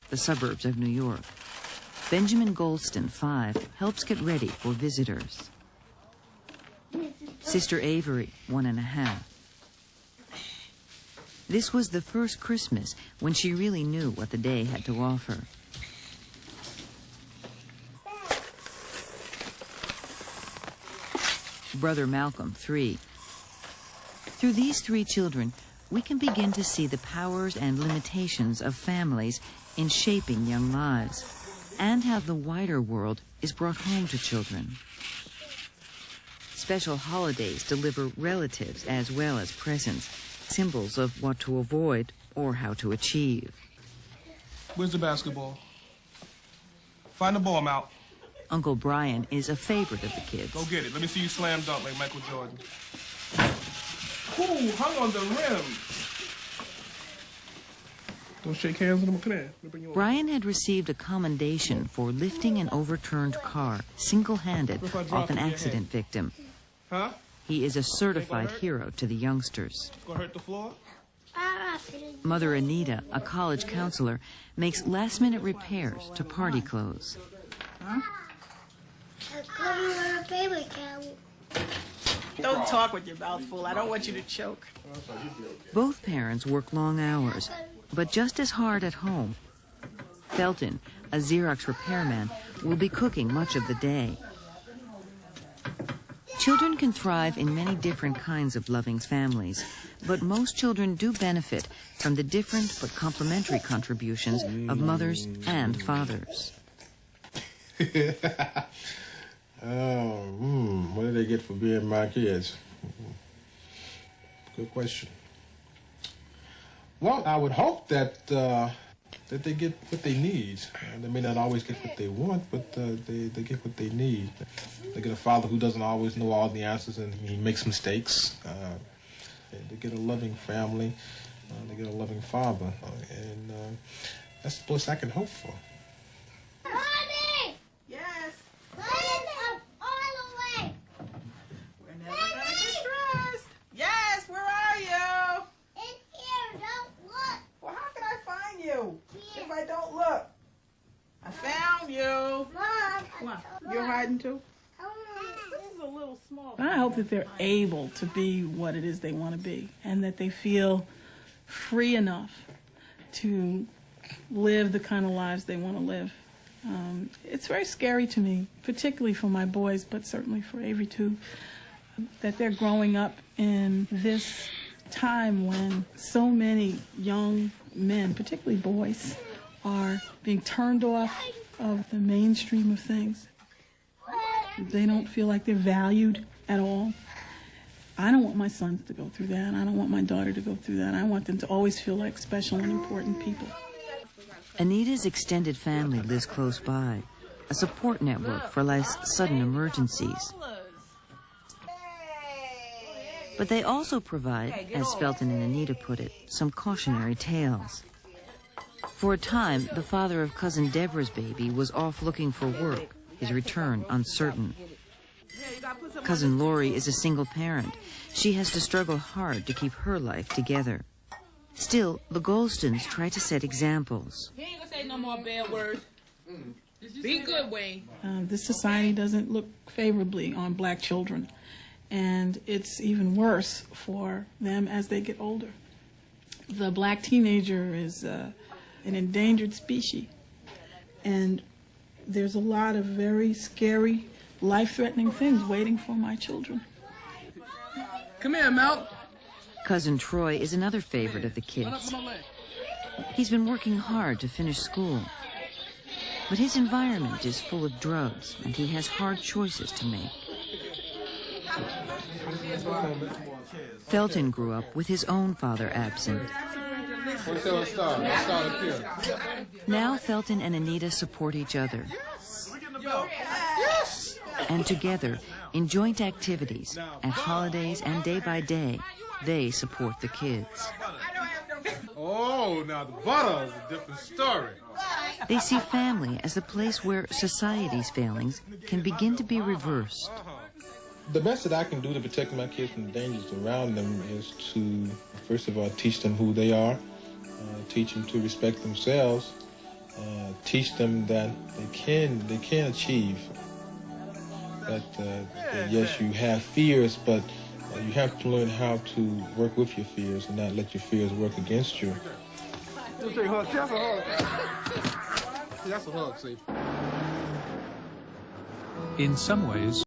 the suburbs of New York. Benjamin Golston, 5, helps get ready for visitors. Sister Avery, 1½. This was the first Christmas when she really knew what the day had to offer. Brother Malcolm, 3. Through these 3 children, we can begin to see the powers and limitations of families in shaping young lives, and how the wider world is brought home to children. Special holidays deliver relatives as well as presents, symbols of what to avoid or how to achieve. Where's the basketball? Find the ball, Mal. Uncle Brian is a favorite of the kids. Go get it. Let me see you slam dunk like Michael Jordan. Ooh, hung on the rim. Don't shake hands with him. Come here. Brian had received a commendation for lifting an overturned car, single-handed, off an accident victim. Huh? He is a certified hero to the youngsters. Gonna hurt the floor? Mother Anita, a college counselor, makes last-minute repairs to party clothes. Huh? Don't talk with your mouth full. I don't want you to choke. Both parents work long hours, but just as hard at home. Felton, a Xerox repairman, will be cooking much of the day. Children can thrive in many different kinds of loving families, but most children do benefit from the different but complementary contributions of mothers and fathers. What do they get for being my kids? Good question. Well, I would hope that that they get what they need. They may not always get what they want, but they get what they need. They get a father who doesn't always know all the answers and he makes mistakes. They get a loving family. They get a loving father. And that's the most I can hope for. Mommy! Yes? Up all the way. We're never gonna get dressed. Yes, where are you? In here, don't look. Well, how can I find you Here. if I don't look? I found you. Mom. What? You're hiding too? This is a little small. I hope that they're able to be what it is they want to be, and that they feel free enough to live the kind of lives they want to live. It's very scary to me, particularly for my boys, but certainly for Avery too, that they're growing up in this time when so many young men, particularly boys, are being turned off of the mainstream of things. They don't feel like they're valued at all. I don't want my sons to go through that. I don't want my daughter to go through that. I want them to always feel like special and important people. Anita's extended family lives close by, a support network for life's sudden emergencies. But they also provide, as Felton and Anita put it, some cautionary tales. For a time, the father of Cousin Deborah's baby was off looking for work, his return uncertain. Cousin Lori is a single parent. She has to struggle hard to keep her life together. Still, the Golstons try to set examples. He ain't gonna say no more bad words. Be good, Wayne. This society doesn't look favorably on black children, and it's even worse for them as they get older. The black teenager is an endangered species, and there's a lot of very scary, life-threatening things waiting for my children. Come here, Mel. Cousin Troy is another favorite of the kids. He's been working hard to finish school, but his environment is full of drugs, and he has hard choices to make. Felton grew up with his own father absent. Now Felton and Anita support each other. And together, in joint activities, at holidays and day by day, they support the kids. Oh, now the butter is a different story. They see family as a place where society's failings can begin to be reversed. The best that I can do to protect my kids from the dangers around them is to, first of all, teach them who they are, teach them to respect themselves, teach them that they can achieve. That yes, you have fears, but you have to learn how to work with your fears and not let your fears work against you. That's a hug, see. In some ways,